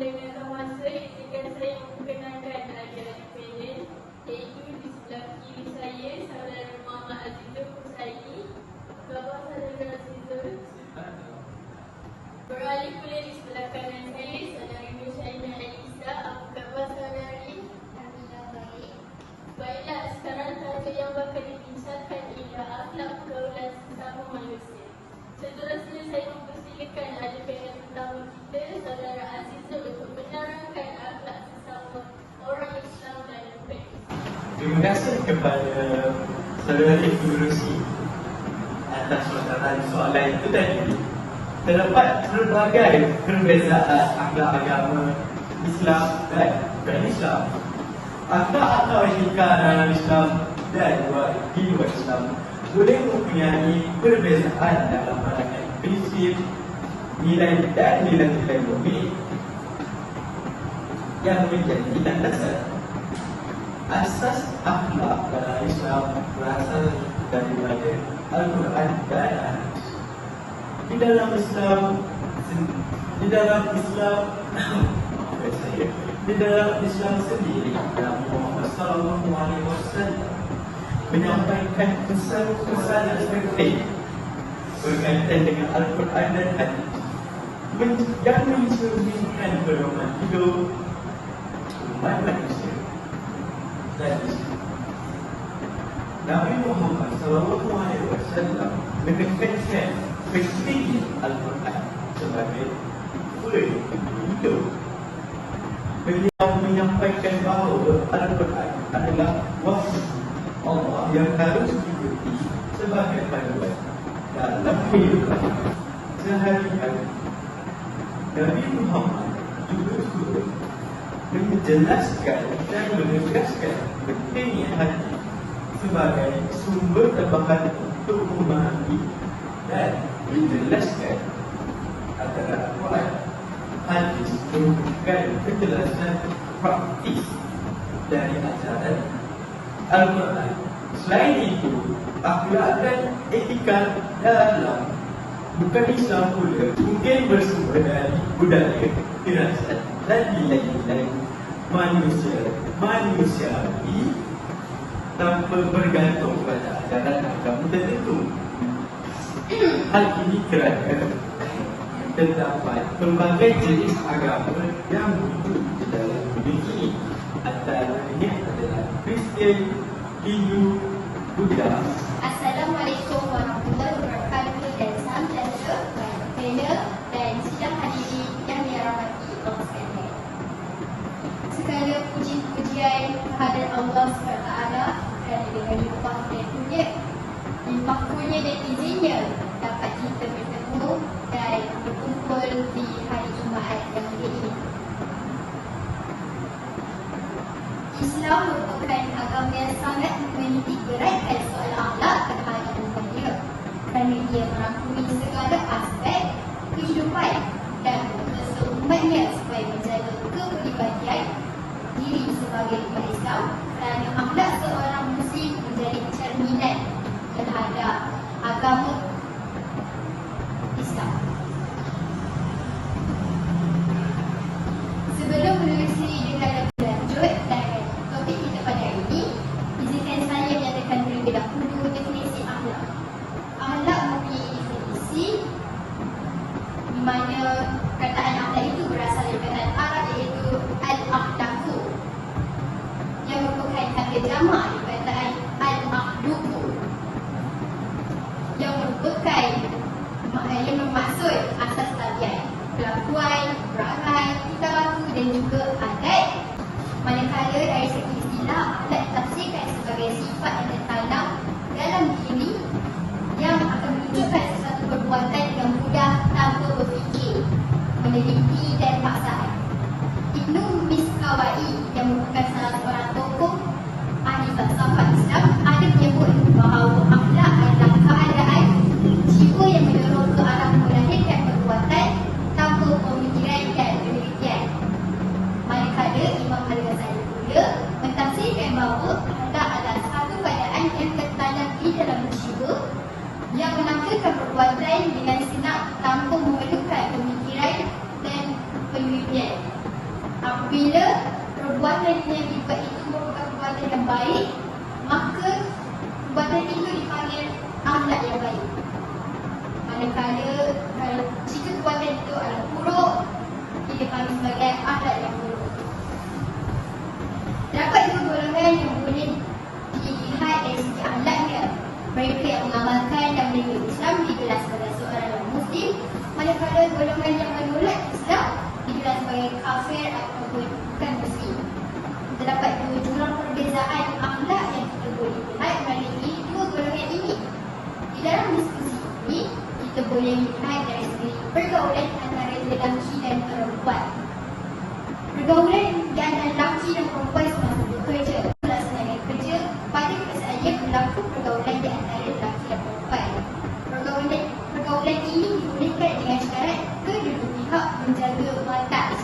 dengan masa izinkan saya memperkenalkan adik-adik panel, iaitu di sebelah kiri saya saudara Mama Azizul Husaini, bapa saudara Azizul. Beralih pula di sebelah kanan saya saudara Nushaina Elisa, apa khabar saudari? Alhamdulillah baik. Baiklah, sekarang tajuk yang bakal dibincangkan ialah akhlak pergaulan sesama manusia. Seterusnya saya mempersilakan ahli panel pertama kita, saudara Azizul, untuk menerangkan akhlak sesama orang Islam dan Buddha. Terima kasih kepada saudara Ibu Rusi atas soalan itu tadi. Terdapat pelbagai perbezaan akhlak agama Islam dan bukan Islam. Akhlak atau etika dalam Islam dan di luar Islam boleh mempunyai perbezaan dalam pandangan prinsip, nilai dan nilai-nilai mulia yang menjadi landasan. Asas akhlak dalam Islam berasal daripada Al-Quran dan Hadis. Di dalam Islam sendiri, Nabi Muhammad SAW menyampaikan pesan-pesan yang penting berkaitan dengan Al-Quran dan Hadis yang mencerminkan pedoman hidup umat manusia dan Islam. Nabi Muhammad SAW menekankan pentingnya Al-Quran sebagai kulit hidup. Beliau menyampaikan bahawa Al-Quran adalah wahyu Allah yang harus diikuti sebagai panduan dalam kehidupan sehari-hari. Nabi Muhammad juga turut menjelaskan dan menegaskan pentingnya hati sebagai sumber tambahan untuk memahami dan menjelaskan antara Al-Quran hadis merupakan penjelasan praktis dari ajaran Al-Quran. Selain itu, akhlak dan etika dalam bukan Islam pula mungkin bersumber dari budaya, firasat dan nilai-nilai manusiawi tanpa bergantung pada ajaran agama tertentu. Hal ini kerana terdapat pelbagai jenis agama yang wujud di dalam dunia ini. Antaranya adalah Kristian, Hindu, Buddha. Assalamualaikum warahmatullahi wabarakatuh dan salam sejahtera kepada panel dan sidang hadirin yang dirahmati Allah sekalian. Segala puji-pujian kehadirat Allah SWT kerana dengan limpah dan limpahnya dan izinnya dapat kita bertemu dan berkumpul di hari Jumaat yang mulia ini. Islam merupakan agama yang sangat menitik beratkan soal akhlak terhadap umatnya kerana ia merangkumi segala aspek kehidupan dan seumatnya supaya menjaga kepribadian diri sebagai umat Islam, kerana akhlak seorang Muslim menjadi cerminan terhadap agama Islam. Sebelum menelusuri dengan lebih lanjut dan topik kita pada hari ini, izinkan saya menyatakan terlebih dahulu definisi akhlak. Akhlak mempunyai definisi di mana perkataan akhlak itu berasal dari perkataan Arab iaitu al-akhlaku yang merupakan kata jamak dari perkataan al-akhluku yang merupakan yang bermaksud asas tabiat, kelakuan, perangai, tingkah laku dan juga adat. Manakala dari segi istilah, akhlak ditafsirkan sebagai sifat yang tertanam dalam diri yang akan menunjukkan sesuatu perbuatan yang mudah tanpa berfikir, meneliti dan paksaan. Ibnu Miskawai yang merupakan salah seorang tokoh ahli falsafah Islam ada menyebut bahawa akhlak adalah keadaan jiwa yang mendorong ke arah melahirkan perbuatan tanpa pemikiran dan penelitian. Manakala Imam Al-Ghazali pula mentafsirkan bahawa akhlak adalah satu keadaan yang tertanam di dalam jiwa yang menampilkan perbuatan dengan senang tanpa memerlukan pemikiran dan perbuatan yang dibuat itu merupakan perbuatan yang baik, maka perbuatan itu dipanggil akhlak yang baik. Manakala jika perbuatan itu adalah buruk, ia dipanggil sebagai akhlak yang buruk. Terdapat dua golongan yang boleh dilihat dari segi akhlaknya. Mereka yang mengamalkan dan menerima Islam digelar sebagai seorang Muslim, manakala golongan yang menolak Islam digelar sebagai kafir ataupun bukan Muslim. Terdapat dua jurang perbezaan akhlak yang kita boleh lihat melalui dua golongan ini. Di dalam diskusi ini, kita boleh lihat dari segi pergaulan antara lelaki dan perempuan. Pergaulan di antara lelaki dan perempuan semasa bekerja, melaksanakan kerja, pada kebiasaannya berlaku pergaulan di antara lelaki dan perempuan. Pergaulan ini dibolehkan dengan syarat kedua pihak menjaga batas.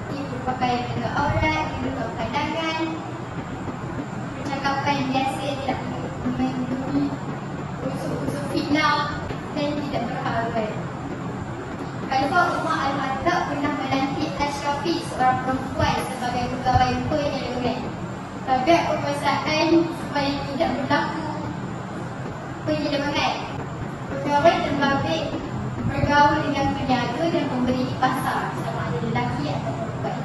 Seperti berpakaian dengan aurat, menutup pandangan, percakapan biasa tidak mengandungi unsur-unsur fitnah dan tidak berhaluan. Khalifah Umar Al-Khattab pernah melantik Ashrafi, seorang perempuan, sebagai pegawai penyelewengan. Tabiat perkosaan supaya tidak berlaku penyelewengan. Pegawai terbabit bergaul dengan peniaga dan pembeli di pasar, sama ada lelaki atau perempuan.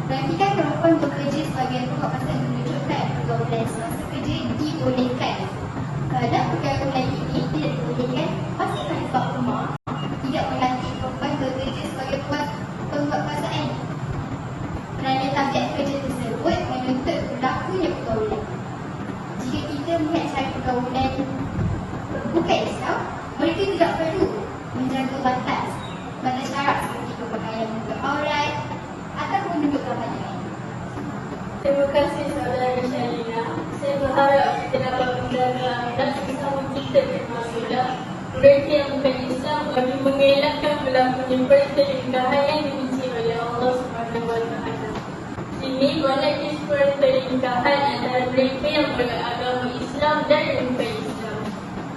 Perhatikan perempuan bekerja sebagai pokok pasal menunjukkan pergaulan semasa kerja dibolehkan. Kalau pergaulan ini tidak dibolehkan, pasti Khalifah Umar tidak melantik perempuan bekerja sebagai pembuat perasaan, kerana tabiat kerja tersebut menuntut berlakunya pergaulan. Jika kita melihat cara pergaulan bukan Islam, mereka tidak perlu menjaga batas syarat seperti berpakaian menutup aurat ataupun menunjukkan pandangan. Terima kasih saudara Syalina. Saya berharap kita dapat menjaga akhlak sesama kita termasuklah mereka yang bukan Islam bagi mengelakkan berlakunya perselingkahan yang dibenci oleh Allah SWT. Ini banyak perselingkahan antara mereka yang beragama Islam dan bukan Islam.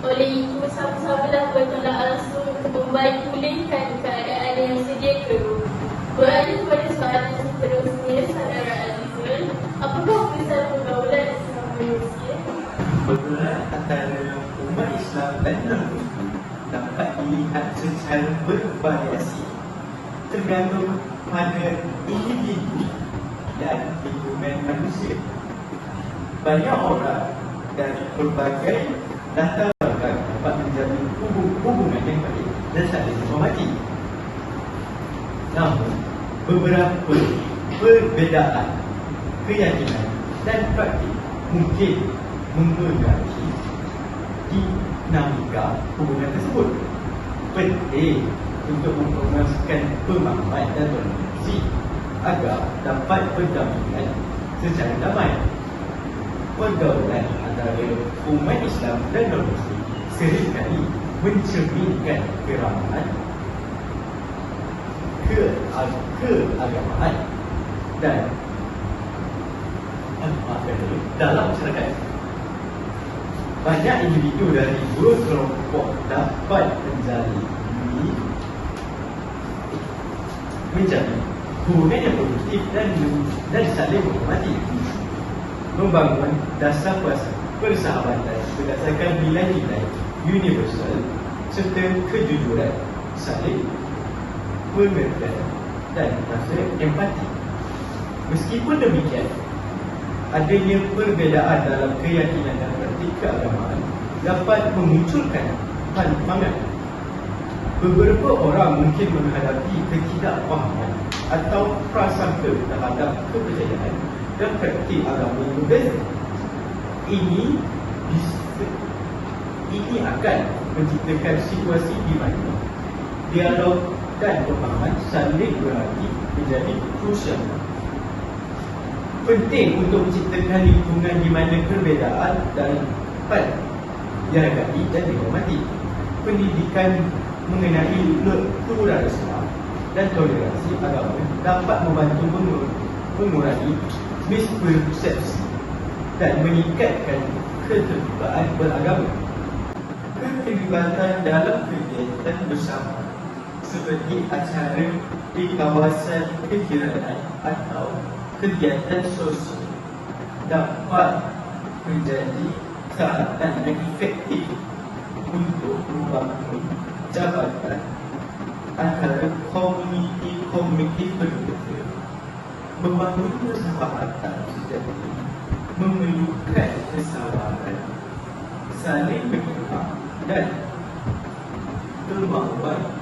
Oleh itu, sama-samalah bertolak langsung untuk membaikkan keadaan yang sedia keruh. Beralih kepada soalan seterusnya, saudara Azizul, apakah besar pergaulan sesama manusia? Pergaulan antara umat Islam dan non-Muslim dapat dilihat secara bervariasi tergantung pada individu dan lingkungan manusia. Banyak orang dari berbagai latar belakang dapat menjalin hubungan yang baik dan saling menghormati. Namun, beberapa perbezaan keyakinan dan praktik mungkin mempengaruhi dinamika hubungan tersebut. Penting untuk mempromosikan pemahaman dan toleransi agar dapat berdampingan secara damai. Pergaulan antara umat Islam dan non-Muslim seringkali mencerminkan keramahan, keagamaan dan dalam masyarakat. Banyak individu dari dua kelompok dapat menjalin hubungan yang produktif dan saling menghormati, membangun dasar persahabatan berdasarkan nilai-nilai universal serta kejujuran, saling pengertian dan rasa empati. Meskipun demikian, adanya perbezaan dalam keyakinan dan praktik keagamaan dapat memunculkan pandangan. Beberapa orang mungkin menghadapi ketidakfahaman atau prasangka terhadap kepercayaan dan praktik agama yang berbeza. Ini akan menciptakan situasi di mana dialog dan pemahaman saling berarti menjadi krusial. Penting untuk menciptakan lingkungan di mana perbezaan dapat dihargai dan dihormati. Pendidikan mengenai pluralisme dan toleransi agama dapat membantu mengurangi mispersepsi dan meningkatkan keterbukaan beragama. Keterlibatan dalam kegiatan bersama seperti acara di kawasan kekiraan atau kegiatan sosial dapat menjadi sarana yang efektif untuk membangun jabatan antara komuniti berbeza, membangun persahabatan sejati, memerlukan kesabaran, saling bergerak dan kemampuan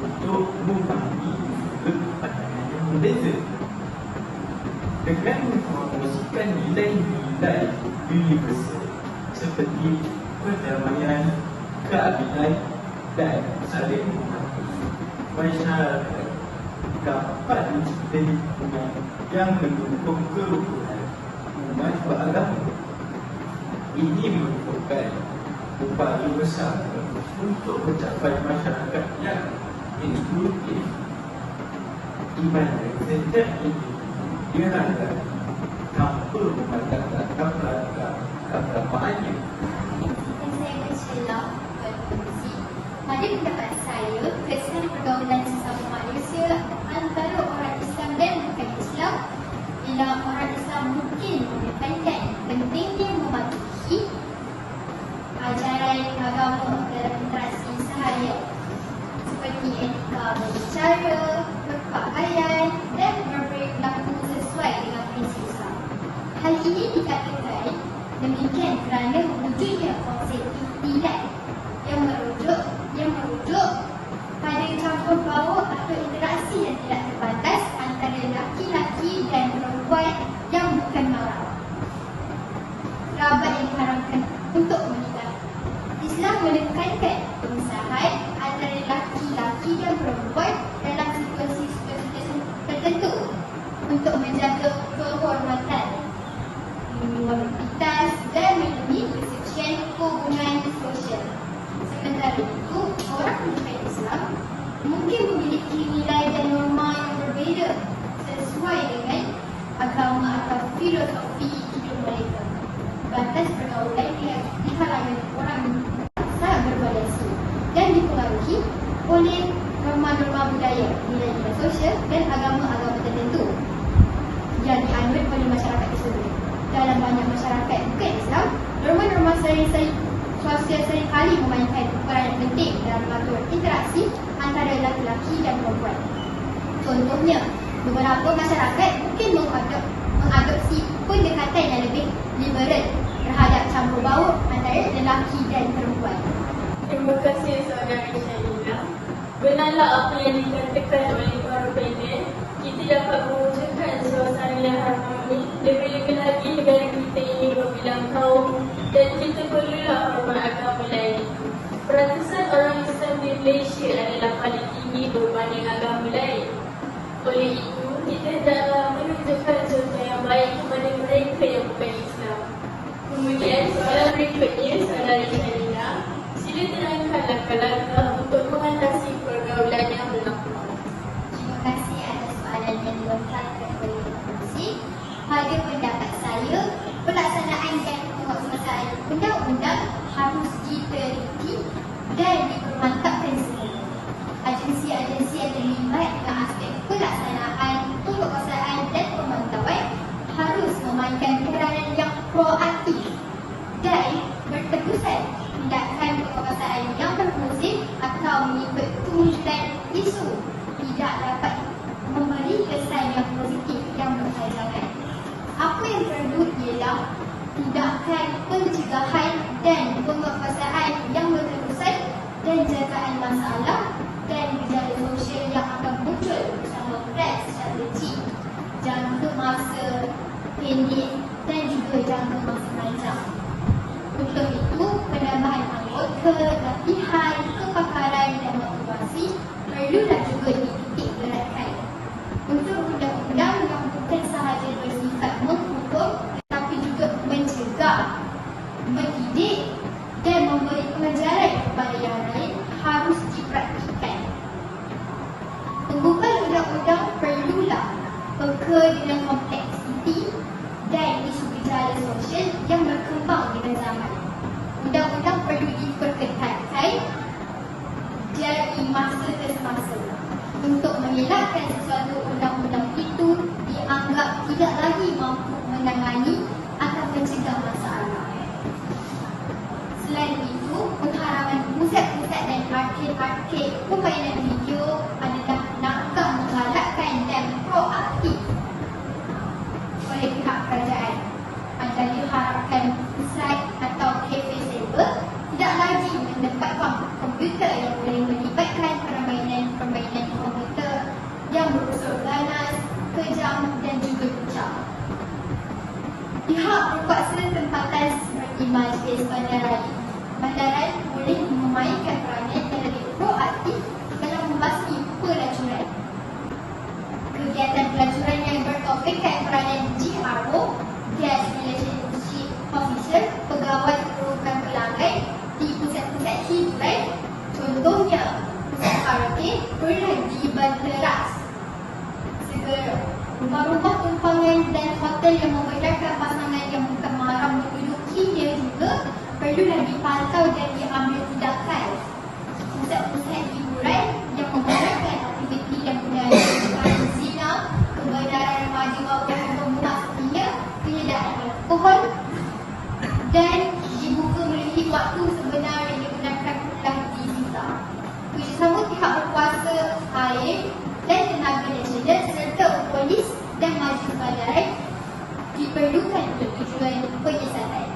untuk memahami pandangan yang berbeza. Dengan mempromosikan nilai-nilai universal seperti perdamaian, keadilan dan saling memahami, masyarakat dapat mencipta lingkungan yang mendukung kerukunan umat beragama. Ini merupakan upaya besar untuk mencapai masyarakat yang inklusif, di mana setiap individu diharapkan tanpa memandang latar belakang keagamaannya. Saya bercelah berfungsi. Pada pendapat saya, kesan pergaulan sesama manusia antara orang Islam dan bukan Islam ialah orang Islam mungkin menekankan pentingnya mematuhi ajaran agama dalam interaksi seharian seperti etika berbicara, berpakaian dan berperilaku sesuai dengan prinsip Islam. Hal ini dikatakan demikian kerana wujudnya konsep ihtilal yang merujuk pada campur baur atau interaksi yang tidak terbatas antara laki-laki dan perempuan yang bukan mahram, kerabat yang diharamkan untuk menikah. Islam menekankan pemisahan antara laki-laki dan perempuan dalam situasi-situasi tertentu untuk menjaga kehormatan, minoritas dan melindungi kesucian hubungan sosial. Sementara itu, orang bukan Islam mungkin memiliki nilai dan norma yang berbeza sesuai dengan agama atau filosofi hidup mereka. Batas pergaulan di kalangan orang sangat bervariasi dan dipengaruhi oleh norma-norma budaya, nilai-nilai sosial dan agama-agama tertentu yang dianut oleh masyarakat tersebut. Dalam banyak masyarakat bukan Islam, norma-norma sosial seringkali memainkan peran yang penting dalam mengatur interaksi antara lelaki dan perempuan. Contohnya, beberapa masyarakat mungkin mengadopsi pendekatan yang lebih liberal terhadap campur baur antara lelaki dan perempuan. Terima kasih saudara Syahina. Benarlah apa yang dikatakan oleh para panel. Kita dapat mewujudkan suasana yang harmoni. Lebih-lebih lagi negara kita ini berbilang kaum dan kita perlulah hormat agama lain. Peratusan orang Islam di Malaysia adalah paling tinggi berbanding agama lain. Oleh itu, kita hendaklah menunjukkan contoh yang baik kepada mereka yang bukan Islam. Kemudian soalan berikutnya, saudara Syahina, sila terangkan langkah-langkah untuk mengatasi pergaulan yang berlaku. Terima kasih atas soalan yang dilontarkan oleh Pengerusi. Pada pendapat saya, pelaksanaan dan penguasaan undang-undang harus diteliti dan dipermantapkan semula. Agensi-agensi yang terlibat dalam aspek pelaksanaan, penguasaan dan pemantauan harus memainkan peranan yang proaktif dan berterusan. Tindakan penguasaan yang berfungsi atau mengikut kewujudan isu tidak dapat memberi kesan yang positif yang berkelanjutan. Apa yang perlu ialah tindakan pencegahan dan penguasaan yang berterusan dan jagaan masalah dan gejala sosial yang akan muncul bersama peran strategi jangka masa pendek dan juga jangka masa panjang. Untuk itu, penambahan anggota, latihan, kepakaran dan motivasi perlulah juga dititik beratkan. Untuk undang-undang yang bukan sahaja bersifat menghukum tetapi juga mencegah, mendidik dan memberi pengajaran kepada yang lain harus dipraktikkan. Pembukaan undang-undang perlulah peka dengan kompleksiti dan isu gejala sosial yang berkembang dengan zaman. Undang-undang perlu diperketatkan dari masa ke semasa untuk mengelakkan sesuatu undang-undang itu dianggap tidak lagi mampu menangani atau mencegah masalah. Selain itu, pengharaman pusat-pusat dan arcade permainan video adalah langkah menggalakkan dan proaktif oleh pihak kerajaan. Anda diharapkan pusat atau cafe saver tidak lagi mendapatkan komputer yang boleh melibatkan permainan komputer yang berunsur ganas, kejam dan juga lucah. Pihak berkuasa tempatan seperti Majlis Bandaran boleh memainkan peranan yang lebih proaktif dalam membasmi pelacuran. Kegiatan pelacuran yang bertopikkan peranan GRO, Guest Relationship Officer, pegawai program pelanggan di pusat-pusat hiburan, contohnya pusat karaoke, pernah dibanteras. Segera rumah-rumah tumpangan dan hotel yang membedakan pasangan yang bukan mahram mendudukinya juga perlulah dipantau dan diambil tindakan. Pusat-pusat hiburan yang membenarkan aktiviti yang mengandalkan zina, kebenaran remaja maupun pemuda setia, penyediaan alkohol dan dibuka melebihi waktu sebenar yang dibenarkan telah disita. Kerjasama pihak berkuasa air dan tenaga nasional serta polis dan majlis bandaran diperlukan untuk tujuan penyiasatan.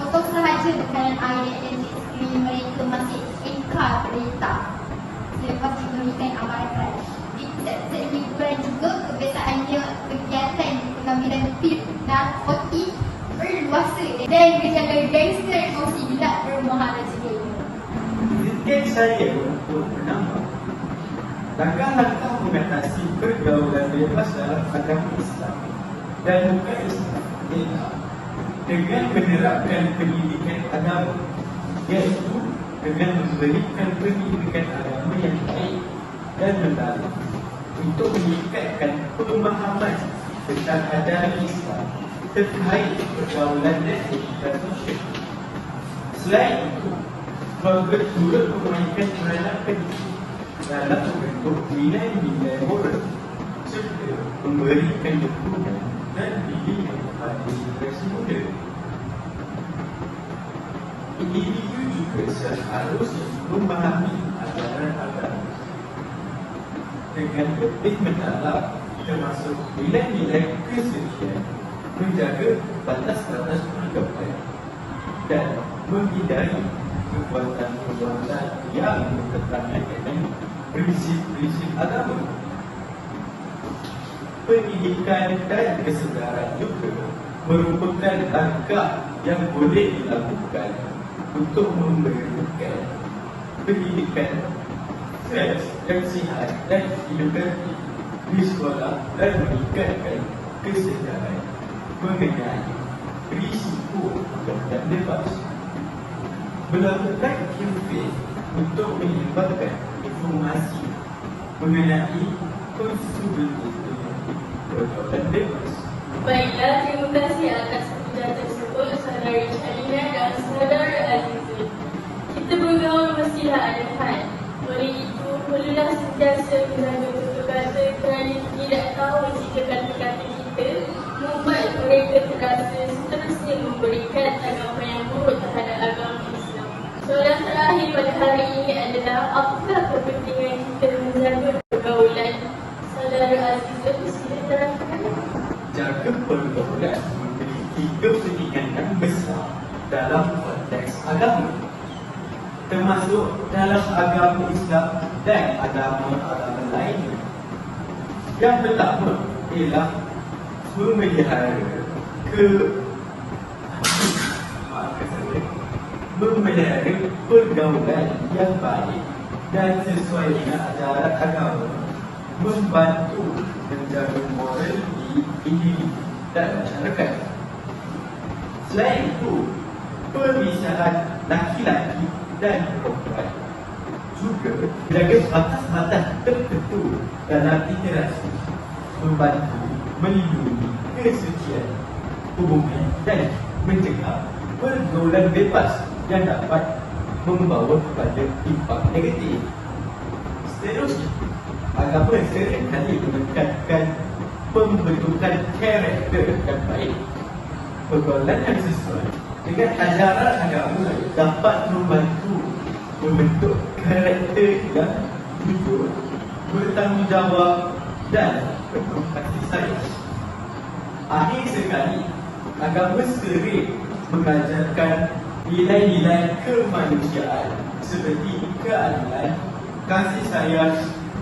Untuk sahaja bekalan air dan sekeliling mereka masih ingkar perintah selepas diberikan amaran. Di pusat-pusat hiburan juga kebiasaannya kegiatan pengambilan pil narkotik berluasa dan gejala gangster kongsi gelap bermahala jenis. Izin saya untuk menambah langkah-langkah mengatasi pergaulan bebas dalam agama Islam dan bukan Islam dengan menerapkan pendidikan agama, iaitu dengan memberikan pendidikan agama yang baik dan mendalam untuk meningkatkan pemahaman tentang ajaran Islam terkait pergaulan dan etika sosial. Selain itu, turut memainkan peranan penting dalam membentuk nilai-nilai moral serta memberikan dukungan dan bimbingan kepada generasi muda. Individu juga seharusnya memahami ajaran agama dengan lebih mendalam, termasuk nilai-nilai kesucian, menjaga batas-batas pergaulan dan menghindari perbuatan-perbuatan yang bertentangan dengan prinsip-prinsip agama. Pendidikan dan kesedaran juga merupakan langkah yang boleh dilakukan untuk memberikan pendidikan seks dan sihat dan edukasi di sekolah dan meningkatkan kesedaran mengenai risiko dan bebas. Melakukan campaign untuk menyebarkan informasi mengenai konsumensi pergaulan bebas. Baiklah, terima kasih atas perbicaraan tersebut, Saudara Shalina dan Saudara Azizul. Kita bergaul mestilah ada had. Oleh itu, perlulah sentiasa menjaga tutur kata kerana tidak tahu jika kata-kata kita membuat mereka terasa seterusnya memberikan tanggapan yang buruk terhadap agama Islam. Soalan terakhir pada hari ini adalah apakah kepentingan kita menjaga pergaulan? Saudara Azizul, sila terangkan. Jaga pergaulan memiliki kepentingan yang besar dalam konteks agama, termasuk dalam agama Islam dan agama-agama lainnya. Yang pertama ialah memelihara pergaulan yang baik dan sesuai dengan ajaran agama, membantu menjaga moral di individu dan masyarakat. Selain itu, pemisahan laki-laki dan perempuan juga menjaga batas-batas tertentu dalam interaksi, membantu melindungi kesucian hubungan dan mencegah pergaulan bebas yang dapat membawa kepada impak negatif. Seterusnya, agama seringkali menekankan pembentukan karakter yang baik. Pergaulan yang sesuai dengan ajaran agama dapat membantu membentuk karakter yang jujur, bertanggungjawab dan penuh kasih sayang. Akhir sekali, agama sering mengajarkan nilai-nilai kemanusiaan seperti keadilan, kasih sayang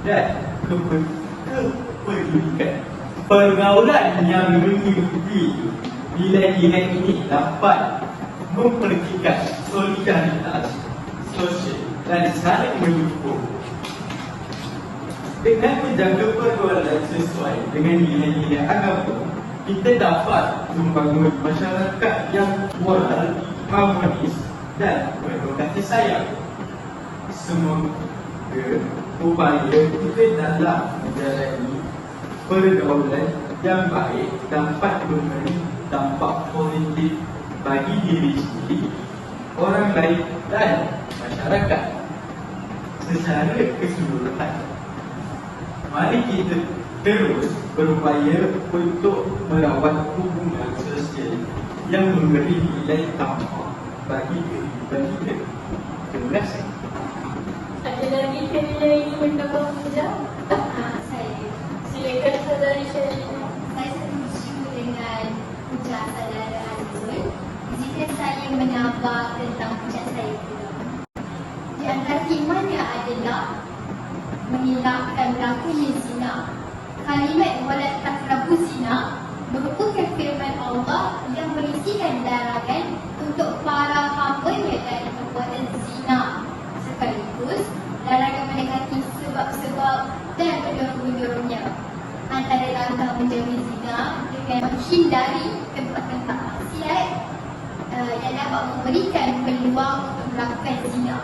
dan kepedulikan. Pergaulan yang mengikuti nilai-nilai ini dapat mempertikan solidaritas sosial dan saling mendukung. Dengan menjaga pergaulan sesuai dengan nilai-nilai agama, kita dapat membangun masyarakat yang moral, harmonis dan penuh kasih sayang. Semoga upaya kita dalam menjalani pergaulan yang baik dapat memberi dampak positif bagi diri sendiri, orang lain dan masyarakat secara keseluruhan. Mari kita terus berupaya untuk merawat hubungan sosial yang memberi nilai tambah bagi kehidupan kita. Terima kasih. Ada lagi nilai ini mendapat mudah? Saya Silakan saudari Syarina. Saya setuju dengan ucap saudara Azul. Jika saya menambah tentang ucap saya pula, di antara hikmahnya adalah mengelakkan berlakunya zina. Kalimat wala taqrabu zina merupakan firman Allah yang berisikan larangan untuk para hamba-Nya dari perbuatan zina, sekaligus larangan mendekati sebab-sebab dan pendorong-pendorongnya. Antara langkah menjauhi zina dengan menghindari tempat-tempat maksiat yang dapat memberikan peluang untuk melakukan zina.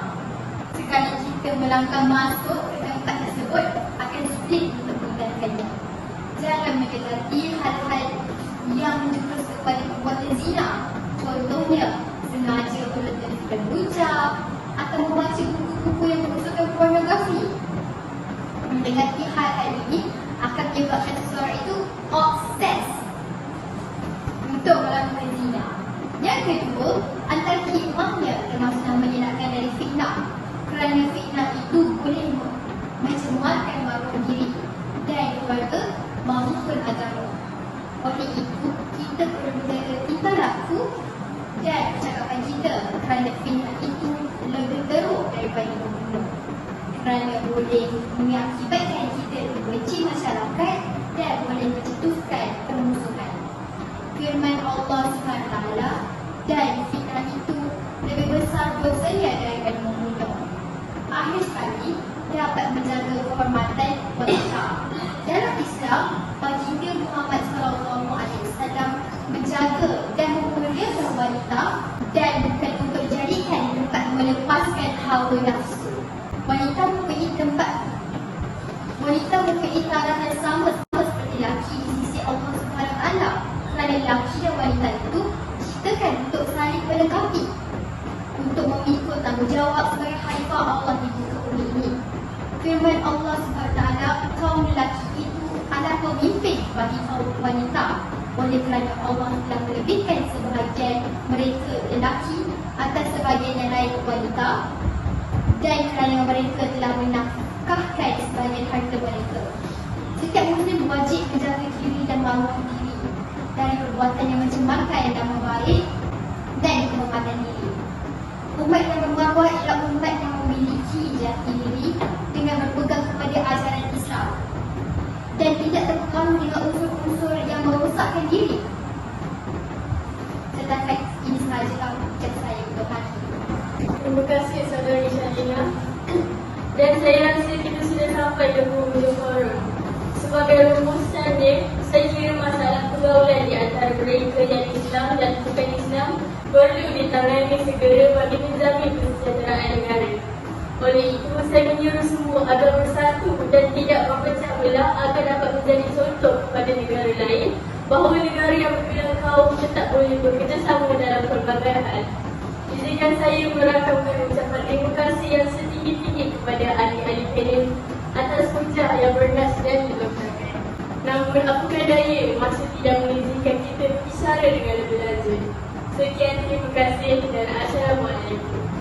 Sekali kita melangkah masuk ke tempat tersebut, akan sulit untuk meninggalkannya. Jangan mendekati hal-hal yang menjurus kepada perbuatan zina. Contohnya, sengaja berlebihan ucap atau membaca buku-buku yang berunsurkan pornografi. Mendekati hal-hal ini akan menyebabkan seseorang itu obses untuk melakukan zina. Yang kedua, antara hikmahnya termasuk mengelakkan dari fitnah. Kerana fitnah itu boleh mencemarkan maruah diri dan keluarga maupun agama. Oleh itu, kita perlu menjaga tingkah laku dan percakapan kita kerana fitnah itu lebih teruk daripada membunuh. Kerana boleh mengakibatkan kita membenci masyarakat dan boleh mencetuskan permusuhan. Firman Allah SWT, dan fitnah itu lebih besar dosanya daripada membunuh. Akhir sekali, dapat menjaga kehormatan wanita. Dalam Islam, baginda Muhammad SAW menjaga dan memuliakan wanita dan bukan untuk dijadikan tempat melepaskan hawa nafsu. Wanita mempunyai tarahan sama seperti lelaki di sisi Allah SWT. Kerana lelaki dan wanita itu diciptakan untuk saling melengkapi, untuk memikul tanggungjawab sebagai khalifah Allah di muka bumi ini. Firman Allah SWT, kaum lelaki itu adalah pemimpin bagi kaum wanita. Oleh kerana Allah telah melebihkan sebahagian mereka lelaki atas sebahagian yang lain wanita, dan kerana mereka telah menafkahkan sebahagian harta mereka. Setiap muslim wajib menjaga diri dan maruah diri dari perbuatan yang mencemarkan nama baik dan kehormatan diri. Umat yang bermaruah ialah umat yang memiliki jati diri dengan berpegang kepada ajaran Islam dan tidak terpengaruh dengan unsur-unsur yang merosakkan diri. Setakat ini sahaja ucap saya untuk hari ini. Terima kasih saudari Syarina. Dan saya rasa kita sudah sampai ke hujung forum. Sebagai rumusannya, saya kira masalah pergaulan di antara mereka yang Islam dan bukan Islam perlu ditangani segera bagi menjamin kesejahteraan negara. Oleh itu, saya menyuruh semua agar bersatu dan tidak memecah belah agar dapat menjadi contoh kepada negara lain bahawa negara yang berbilang kaum tetap boleh bekerjasama dalam pelbagai hal. Izinkan saya merakamkan ucapan terima kasih yang setinggi-tinggi kepada ahli-ahli panel atas hujah yang bernas dan dilontarkan. Namun apakah daya masa tidak mengizinkan kita bicara dengan lebih lanjut. Sekian, terima kasih dan Assalamualaikum.